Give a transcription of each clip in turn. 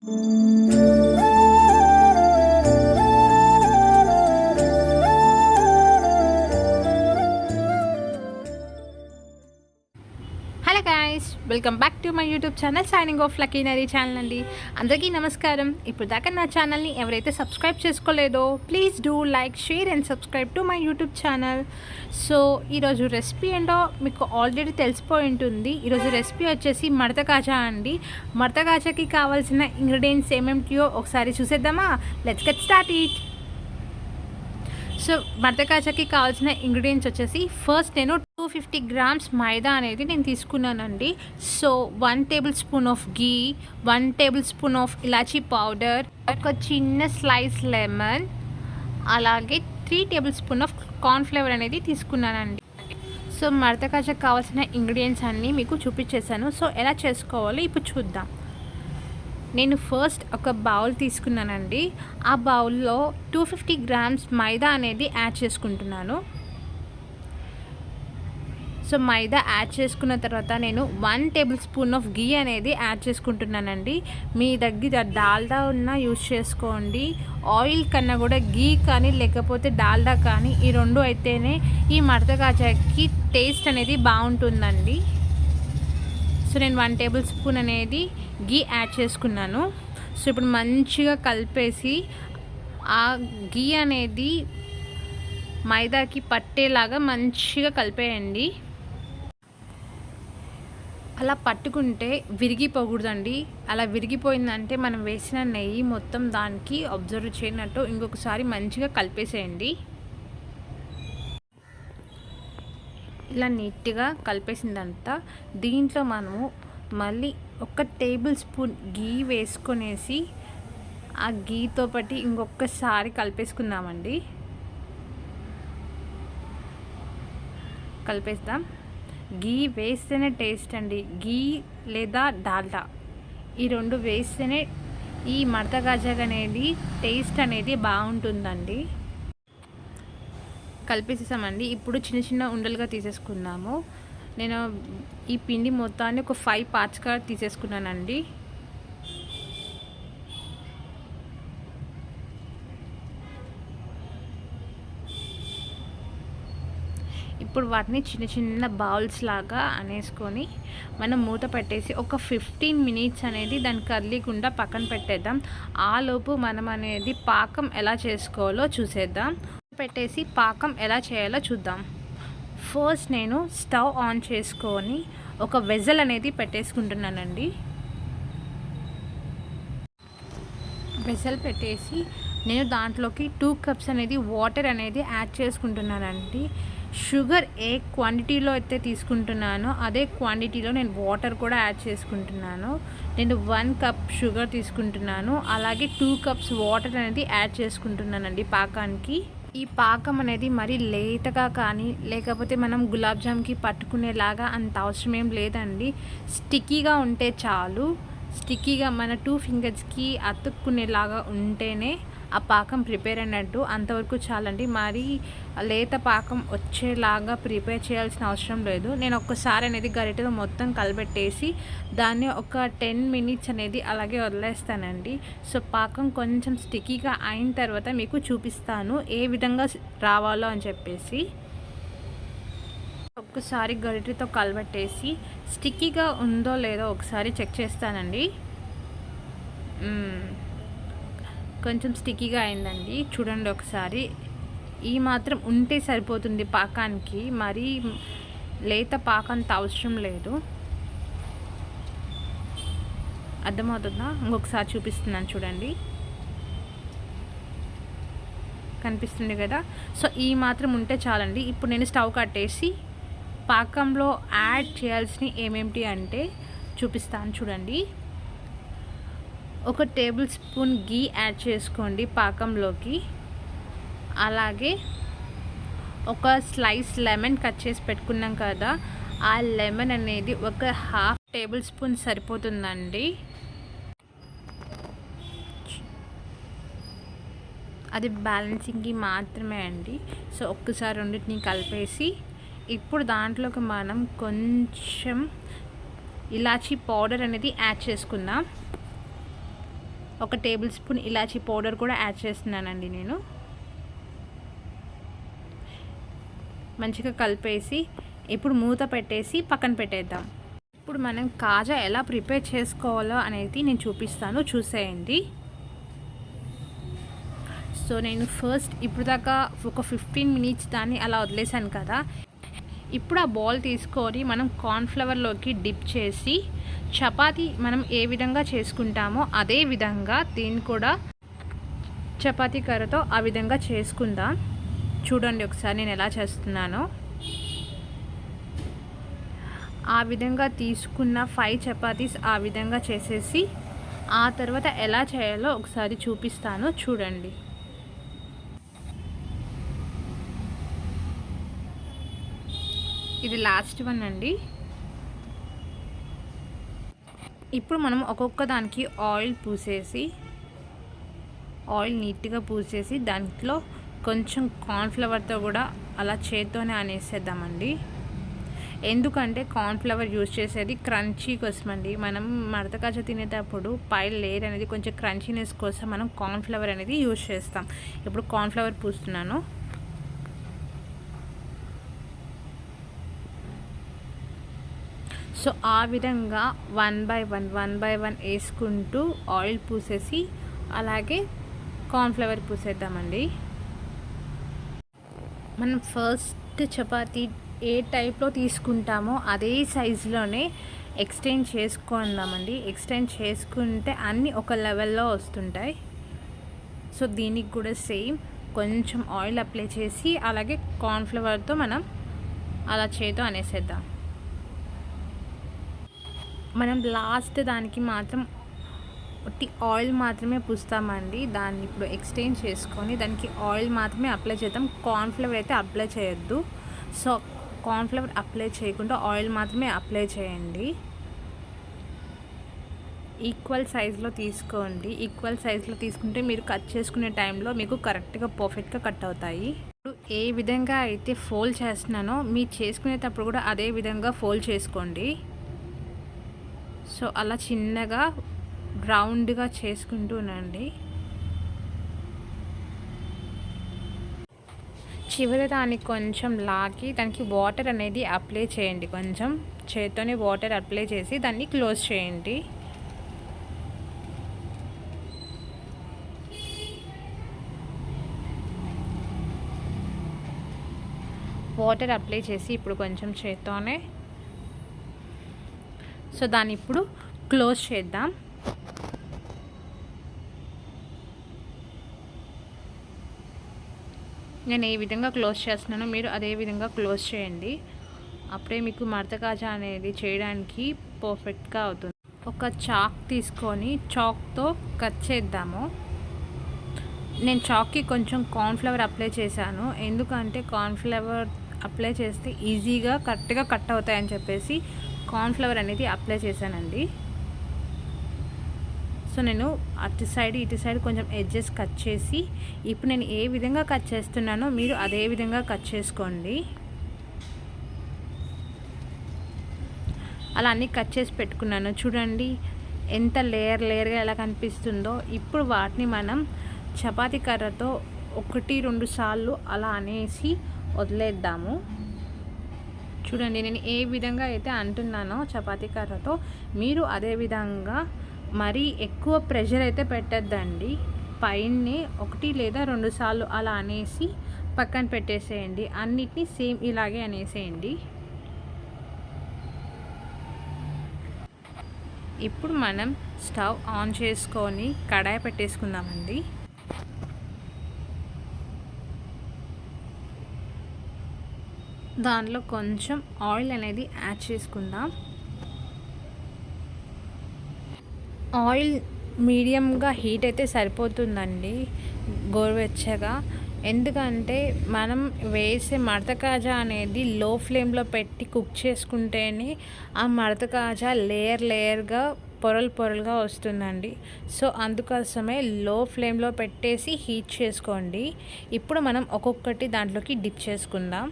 Hello guys, welcome back to my YouTube channel. Signing off లక్కీనరీ channel అండి. అందరికీ నమస్కారం. ఇప్పుడు దాకా నా ఛానల్ని ఎవరైతే సబ్స్క్రైబ్ చేసుకోలేదో please do like, share and subscribe to my YouTube channel. So ఈరోజు రెసిపీ ఏంటో మీకు ఆల్రెడీ తెలిసిపోయి ఉంటుంది. ఈరోజు రెసిపీ వచ్చేసి మడత కాజా అండి. మడత కాజాకి కావాల్సిన ఇంగ్రీడియంట్స్ ఏమేమిటియో ఒకసారి చూసేద్దామా? Let's get start it. So మడత కాజాకి కావాల్సిన ఇంగ్రీడియంట్స్ వచ్చేసి ఫస్ట్ నేను 250 గ్రామ్స్ మైదా అనేది నేను తీసుకున్నానండి. So 1 table spoon of ghee, 1 table spoon of elaichi powder, ఒక చిన్న స్లైస్ లెమన్, అలాగే 3 టేబుల్ స్పూన్ ఆఫ్ కార్న్ఫ్లవర్ అనేది తీసుకున్నానండి. సో మడత కాజాకి కావాల్సిన ఇంగ్రీడియంట్స్ అన్నీ మీకు చూపించేశాను. సో ఎలా చేసుకోవాలో ఇప్పుడు చూద్దాం. నేను ఫస్ట్ ఒక బౌల్ తీసుకున్నానండి. ఆ బౌల్లో 250 గ్రామ్స్ మైదా అనేది యాడ్ చేసుకుంటున్నాను. సో మైదా యాడ్ చేసుకున్న తర్వాత నేను 1 టేబుల్ స్పూన్ ఆఫ్ గీ అనేది యాడ్ చేసుకుంటున్నానండి. మీ దగ్గర డాల్డా ఉన్నా యూజ్ చేసుకోండి. ఆయిల్ కన్నా కూడా గీ కానీ లేకపోతే డాల్డా కానీ ఈ రెండు అయితేనే ఈ మడత కాజాకి టేస్ట్ అనేది బాగుంటుందండి. సో నేను 1 టేబుల్ స్పూన్ అనేది గీ యాడ్ చేసుకున్నాను. సో ఇప్పుడు మంచిగా కలిపేసి ఆ గీ అనేది మైదాకి పట్టేలాగా మంచిగా కలిపేయండి. అలా పట్టుకుంటే విరిగిపోకూడదండి. అలా విరిగిపోయిందంటే మనం వేసిన నెయ్యి మొత్తం దానికి అబ్జర్వ్ చేయనట్టు ఇంకొకసారి మంచిగా కలిపేసేయండి. ఇలా నీట్గా కలిపేసిందంతా దీంట్లో మనము మళ్ళీ 1 టేబుల్ స్పూన్ గీ వేసుకొనేసి ఆ గీతో పాటు ఇంకొకసారి కలిపేసుకుందామండి. కలిపేద్దాం. గీ వేస్తేనే టేస్ట్ అండి. గీ లేదా డాల్డా ఈ రెండు వేస్తేనే ఈ మడత కాజా అనేది టేస్ట్ అనేది బాగుంటుందండి. కలిపేసేసామండి. ఇప్పుడు చిన్న చిన్న ఉండలుగా తీసేసుకుందాము. నేను ఈ పిండి మొత్తాన్ని ఒక 5 పార్ట్స్గా తీసేసుకున్నానండి. ఇప్పుడు వాటిని చిన్న చిన్న బౌల్స్ లాగా అనేసుకొని మనం మూత పెట్టేసి ఒక 15 మినిట్స్ అనేది దాన్ని కర్లీకుండా పక్కన పెట్టేద్దాం. ఆలోపు మనం అనేది పాకం ఎలా చేసుకోవాలో చూసేద్దాం. పెట్టేసి పాకం ఎలా చేయాలో చూద్దాం. ఫస్ట్ నేను స్టవ్ ఆన్ చేసుకొని ఒక వెజల్ అనేది పెట్టేసుకుంటున్నానండి. వెజల్ పెట్టేసి నేను దాంట్లోకి 2 కప్స్ అనేది వాటర్ అనేది యాడ్ చేసుకుంటున్నానండి. షుగర్ ఏ క్వాంటిటీలో అయితే తీసుకుంటున్నానో అదే క్వాంటిటీలో నేను వాటర్ కూడా యాడ్ చేసుకుంటున్నాను. నేను 1 కప్ షుగర్ తీసుకుంటున్నాను, అలాగే 2 కప్స్ వాటర్ అనేది యాడ్ చేసుకుంటున్నానండి పాకానికి. ఈ పాకం అనేది మరీ లేతగా కానీ లేకపోతే మనం గులాబ్ జామ్కి పట్టుకునేలాగా అంత అవసరం ఏం లేదండి. స్టిక్కీగా ఉంటే చాలు. స్టిక్కీగా మన 2 ఫింగర్స్కి అతుక్కునేలాగా ఉంటేనే ఆ పాకం ప్రిపేర్ అయినట్టు. అంతవరకు చాలండి. మరి లేత పాకం వచ్చేలాగా ప్రిపేర్ చేయాల్సిన అవసరం లేదు. నేను ఒక్కసారి అనేది గరిటెతో మొత్తం కలబెట్టేసి దాన్ని ఒక 10 మినిట్స్ అనేది అలాగే వదిలేస్తానండి. సో పాకం కొంచెం స్టిక్కీగా అయిన తర్వాత మీకు చూపిస్తాను ఏ విధంగా రావాలో అని చెప్పేసి. ఒక్కసారి గరిటెతో కలబెట్టేసి స్టిక్కీగా ఉందో లేదో ఒకసారి చెక్ చేస్తానండి. కొంచెం స్టిక్కీగా అయిందండి. చూడండి ఒకసారి. ఈ మాత్రం ఉంటే సరిపోతుంది పాకానికి. మరీ లేత పాకంత అవసరం లేదు. అర్థమవుతుందా? ఇంకొకసారి చూపిస్తున్నాను చూడండి. కనిపిస్తుంది కదా? సో ఈ మాత్రం ఉంటే చాలండి. ఇప్పుడు నేను స్టవ్ కట్టేసి పాకంలో యాడ్ చేయాల్సినవి ఏమేమిటి అంటే చూపిస్తాను చూడండి. 1 టేబుల్ స్పూన్ గీ యాడ్ చేసుకోండి పాకంలోకి. అలాగే ఒక స్లైస్ లెమన్ కట్ చేసి పెట్టుకున్నాం కదా, ఆ లెమన్ అనేది ఒక 1/2 టేబుల్ స్పూన్ సరిపోతుందండి. అది బ్యాలెన్సింగ్కి మాత్రమే అండి. సో ఒక్కసారి రెండింటిని కలిపేసి ఇప్పుడు దాంట్లోకి మనం కొంచెం ఇలాచీ పౌడర్ అనేది యాడ్ చేసుకుందాం. 1 టేబుల్ స్పూన్ ఇలాచీ పౌడర్ కూడా యాడ్ చేస్తున్నానండి నేను. మంచిగా కలిపేసి ఇప్పుడు మూత పెట్టేసి పక్కన పెట్టేద్దాం. ఇప్పుడు మనం కాజా ఎలా ప్రిపేర్ చేసుకోవాలో అనేది నేను చూపిస్తాను, చూసేయండి. సో నేను ఫస్ట్ ఇప్పుడు దాకా ఒక 15 మినిట్స్ దాన్ని అలా వదిలేసాను కదా. ఇప్పుడు ఆ బాల్ తీసుకొని మనం కార్న్ఫ్లవర్లోకి డిప్ చేసి చపాతీ మనం ఏ విధంగా చేసుకుంటామో అదే విధంగా దీన్ని కూడా చపాతీ కర్రతో ఆ విధంగా చేసుకుందాం. చూడండి ఒకసారి నేను ఎలా చేస్తున్నానో. ఆ విధంగా తీసుకున్న 5 చపాతీస్ ఆ విధంగా చేసేసి ఆ తర్వాత ఎలా చేయాలో ఒకసారి చూపిస్తాను, చూడండి. ఇది లాస్ట్ వన్ అండి. ఇప్పుడు మనం ఒక్కొక్క దానికి ఆయిల్ నీట్గా పూసేసి దాంట్లో కొంచెం కార్న్ఫ్లవర్తో కూడా అలా చేత్తోనే అనేసేద్దామండి. ఎందుకంటే కార్న్ఫ్లవర్ యూజ్ చేసేది క్రంచీ కోసం అండి. మనం మడత కాజా తినేటప్పుడు పై లేయర్ అనేది కొంచెం క్రంచీనెస్ కోసం మనం కార్న్ఫ్లవర్ అనేది యూజ్ చేస్తాం. ఇప్పుడు కార్న్ఫ్లవర్ పూస్తున్నాను. సో ఆ విధంగా 1 బై 1 వేసుకుంటూ ఆయిల్ పూసేసి అలాగే కార్న్ఫ్లవర్ పూసేద్దామండి. మనం ఫస్ట్ చపాతీ ఏ టైప్లో తీసుకుంటామో అదే సైజులోనే ఎక్స్టెండ్ చేసుకుందామండి. ఎక్స్టెండ్ చేసుకుంటే అన్నీ ఒక లెవెల్లో వస్తుంటాయి. సో దీనికి కూడా సేమ్ కొంచెం ఆయిల్ అప్లై చేసి అలాగే కార్న్ఫ్లవర్తో మనం అలా చేతో అనేసేద్దాం. మనం లాస్ట్ దానికి మాత్రం ఆయిల్ మాత్రమే పూస్తామండి. దాన్ని ఇప్పుడు ఎక్స్టెండ్ చేసుకొని దానికి ఆయిల్ మాత్రమే అప్లై చేద్దాం. కార్న్ఫ్లవర్ అయితే అప్లై చేయొద్దు. సో కార్న్ఫ్లవర్ అప్లై చేయకుండా ఆయిల్ మాత్రమే అప్లై చేయండి. ఈక్వల్ సైజులో తీసుకోండి. ఈక్వల్ సైజులో తీసుకుంటే మీరు కట్ చేసుకునే టైంలో మీకు కరెక్ట్గా పర్ఫెక్ట్గా కట్ అవుతాయి. ఇప్పుడు ఏ విధంగా అయితే ఫోల్డ్ చేస్తున్నానో మీరు చేసుకునేటప్పుడు కూడా అదే విధంగా ఫోల్డ్ చేసుకోండి. సో అలా చిన్నగా రౌండ్గా చేసుకుంటూనండి. చివరి దానికి కొంచెం లాగి దానికి వాటర్ అనేది అప్లై చేయండి. కొంచెం చేత్తోనే వాటర్ అప్లై చేసి దాన్ని క్లోజ్ చేయండి. వాటర్ అప్లై చేసి ఇప్పుడు కొంచెం చేత్తోనే సో దాన్ని ఇప్పుడు క్లోజ్ చేద్దాం. నేను ఏ విధంగా క్లోజ్ చేస్తున్నానో మీరు అదే విధంగా క్లోజ్ చేయండి. అప్పుడే మీకు మడత కాజా అనేది చేయడానికి పర్ఫెక్ట్గా అవుతుంది. ఒక చాక్ తీసుకొని చాక్తో కట్ చేద్దాము. నేను చాక్కి కొంచెం కార్న్ఫ్లవర్ అప్లై చేశాను. ఎందుకంటే కార్న్ఫ్లవర్ అప్లై చేస్తే ఈజీగా కరెక్ట్గా కట్ అవుతాయని చెప్పేసి కార్న్ఫ్లవర్ అనేది అప్లై చేశానండి. సో నేను అటు సైడ్ ఇటు సైడ్ కొంచెం ఎడ్జెస్ కట్ చేసి ఇప్పుడు నేను ఏ విధంగా కట్ చేస్తున్నానో మీరు అదే విధంగా కట్ చేసుకోండి. అలా అన్నీ కట్ చేసి పెట్టుకున్నాను. చూడండి ఎంత లేయర్గా ఎలా కనిపిస్తుందో. ఇప్పుడు వాటిని మనం చపాతీ కర్రతో 1-2 సార్లు అలా అనేసి వదిలేద్దాము. చూడండి నేను ఏ విధంగా అయితే అంటున్నానో చపాతీ కర్రతో మీరు అదే విధంగా మరీ ఎక్కువ ప్రెషర్ అయితే పెట్టద్దండి. పైనే 1 లేదా 2 సార్లు అలా అనేసి పక్కన పెట్టేసేయండి. అన్నిటినీ సేమ్ ఇలాగే అనేసేయండి. ఇప్పుడు మనం స్టవ్ ఆన్ చేసుకొని కడాయి పెట్టేసుకుందామండి. దానిలో కొంచెం ఆయిల్ అనేది యాడ్ చేసుకుందాం. ఆయిల్ మీడియంగా హీట్ అయితే సరిపోతుందండి, గోరువెచ్చగా. ఎందుకంటే మనం వేసే మడత కాజా అనేది లో ఫ్లేమ్లో పెట్టి కుక్ చేసుకుంటేనే ఆ మడత కాజా లేయర్గా పొరలుగా వస్తుందండి. సో అందుకోసమే లో ఫ్లేమ్లో పెట్టేసి హీట్ చేసుకోండి. ఇప్పుడు మనం ఒక్కొక్కటి దాంట్లోకి డిప్ చేసుకుందాం.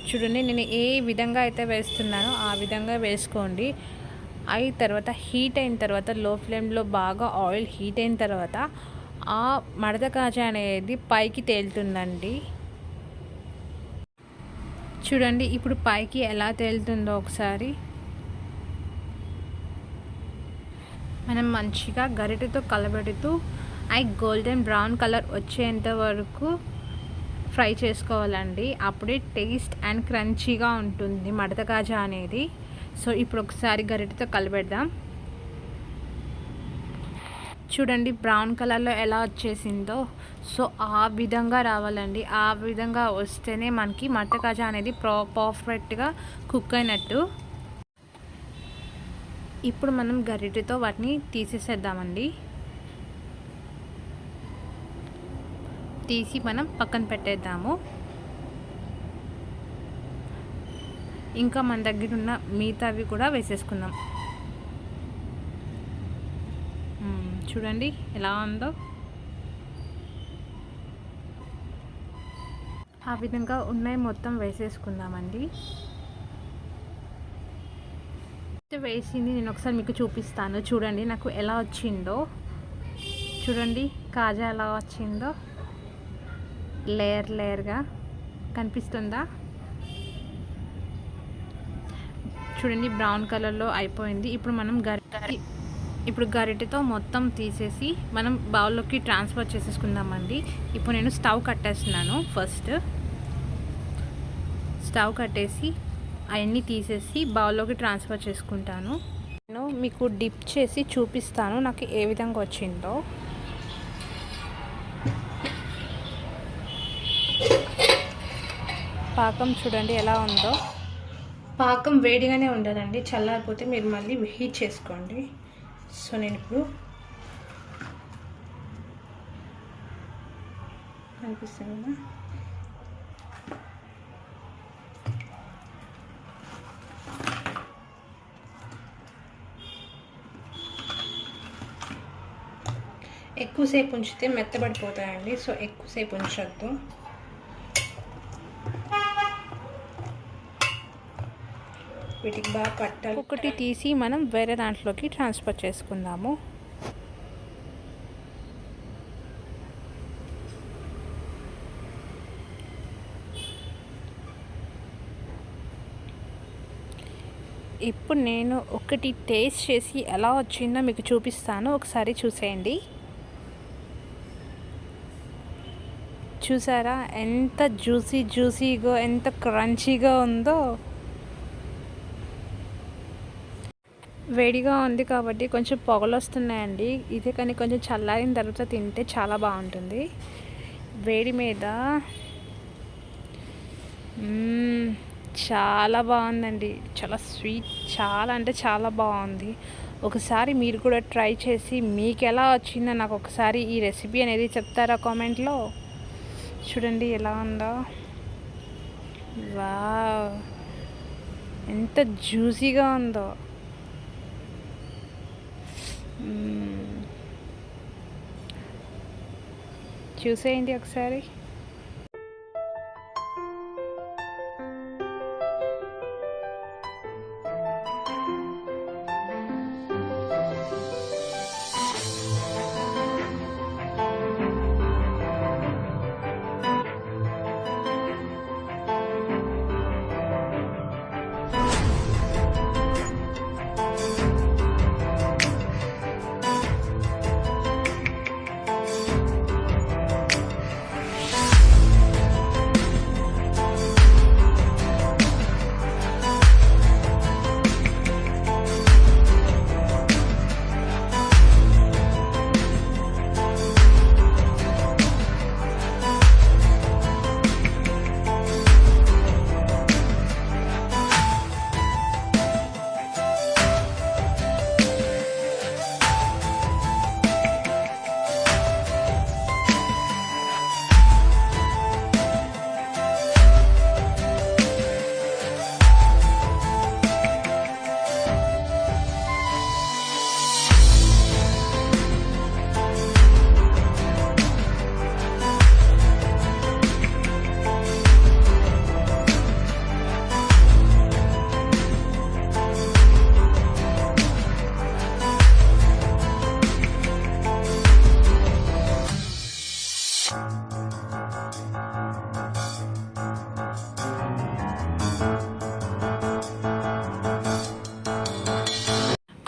చూడండి నేను ఏ విధంగా అయితే వేస్తున్నానో ఆ విధంగా వేసుకోండి. అయిన తర్వాత హీట్ అయిన తర్వాత లో ఫ్లేమ్లో బాగా ఆయిల్ హీట్ అయిన తర్వాత ఆ మడత కాజా అనేది పైకి తేలుతుందండి. చూడండి ఇప్పుడు పైకి ఎలా తేలుతుందో ఒకసారి. మనం మంచిగా గరిటెతో కలబెడుతూ అవి గోల్డెన్ బ్రౌన్ కలర్ వచ్చేంత వరకు ఫ్రై చేసుకోవాలండి. అప్పుడే టేస్ట్ అండ్ క్రంచీగా ఉంటుంది మడత కాజా అనేది. సో ఇప్పుడు ఒకసారి గరిటెతో కలబెడదాం. చూడండి బ్రౌన్ కలర్లో ఎలా వచ్చేసిందో. సో ఆ విధంగా రావాలండి. ఆ విధంగా వస్తేనే మనకి మడత కాజా అనేది పర్ఫెక్ట్గా కుక్ అయినట్టు. ఇప్పుడు మనం గరిటెతో వాటిని తీసేసేద్దామండి. తీసి మనం పక్కన పెట్టేద్దాము. ఇంకా మన దగ్గర ఉన్న మిగతావి కూడా వేసేసుకుందాం. చూడండి ఎలా ఉందో. ఆ విధంగా ఉన్నాయి మొత్తం వేసేసుకుందామండి. వేసింది నేను ఒకసారి మీకు చూపిస్తాను. చూడండి నాకు ఎలా వచ్చిందో. చూడండి కాజా ఎలా వచ్చిందో, లేయర్ లేయర్గా కనిపిస్తుందా? చూడండి బ్రౌన్ కలర్లో అయిపోయింది. ఇప్పుడు మనం గరిటెతో మొత్తం తీసేసి మనం బౌల్లోకి ట్రాన్స్ఫర్ చేసేసుకుందామండి. ఇప్పుడు నేను స్టవ్ కట్టేస్తున్నాను. ఫస్ట్ స్టవ్ కట్టేసి అవన్నీ తీసేసి బౌల్లోకి ట్రాన్స్ఫర్ చేసుకుంటాను. నేను మీకు డిప్ చేసి చూపిస్తాను నాకు ఏ విధంగా వచ్చిందో. పాకం చూడండి ఎలా ఉందో. పాకం వేడిగానే ఉండాలండి, చల్లారిపోతే మీరు మళ్ళీ హీట్ చేసుకోండి. సో నేను ఇప్పుడు కనిపిస్తుంది ఎక్కువసేపు ఉంచితే మెత్తబడిపోతాయండి. సో ఎక్కువసేపు ఉంచొద్దు. వీటికి బాగా పట్టాలి. ఒకటి తీసి మనం వేరే దాంట్లోకి ట్రాన్స్ఫర్ చేసుకుందాము. ఇప్పుడు నేను ఒకటి టేస్ట్ చేసి ఎలా వచ్చిందో మీకు చూపిస్తాను. ఒకసారి చూసేయండి. చూసారా ఎంత జ్యూసీగా ఎంత క్రంచీగా ఉందో. వేడిగా ఉంది కాబట్టి కొంచెం పొగలు వస్తున్నాయండి. ఇదే కానీ కొంచెం చల్లారిన తర్వాత తింటే చాలా బాగుంటుంది. వేడి మీద చాలా బాగుందండి. చాలా స్వీట్, చాలా అంటే చాలా బాగుంది. ఒకసారి మీరు కూడా ట్రై చేసి మీకు ఎలా వచ్చిందో నాకు ఒకసారి ఈ రెసిపీ అనేది చెప్తారా కామెంట్లో. చూడండి ఎలా ఉందో. వావ్ ఎంత జ్యూసీగా ఉందో. చూసేయండి ఒకసారి.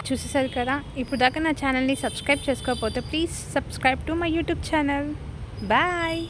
చూసేసారు కదా, ఇప్పుడు దాకా నా ఛానల్ని సబ్స్క్రైబ్ చేసుకోకపోతే please subscribe to my YouTube channel. Bye.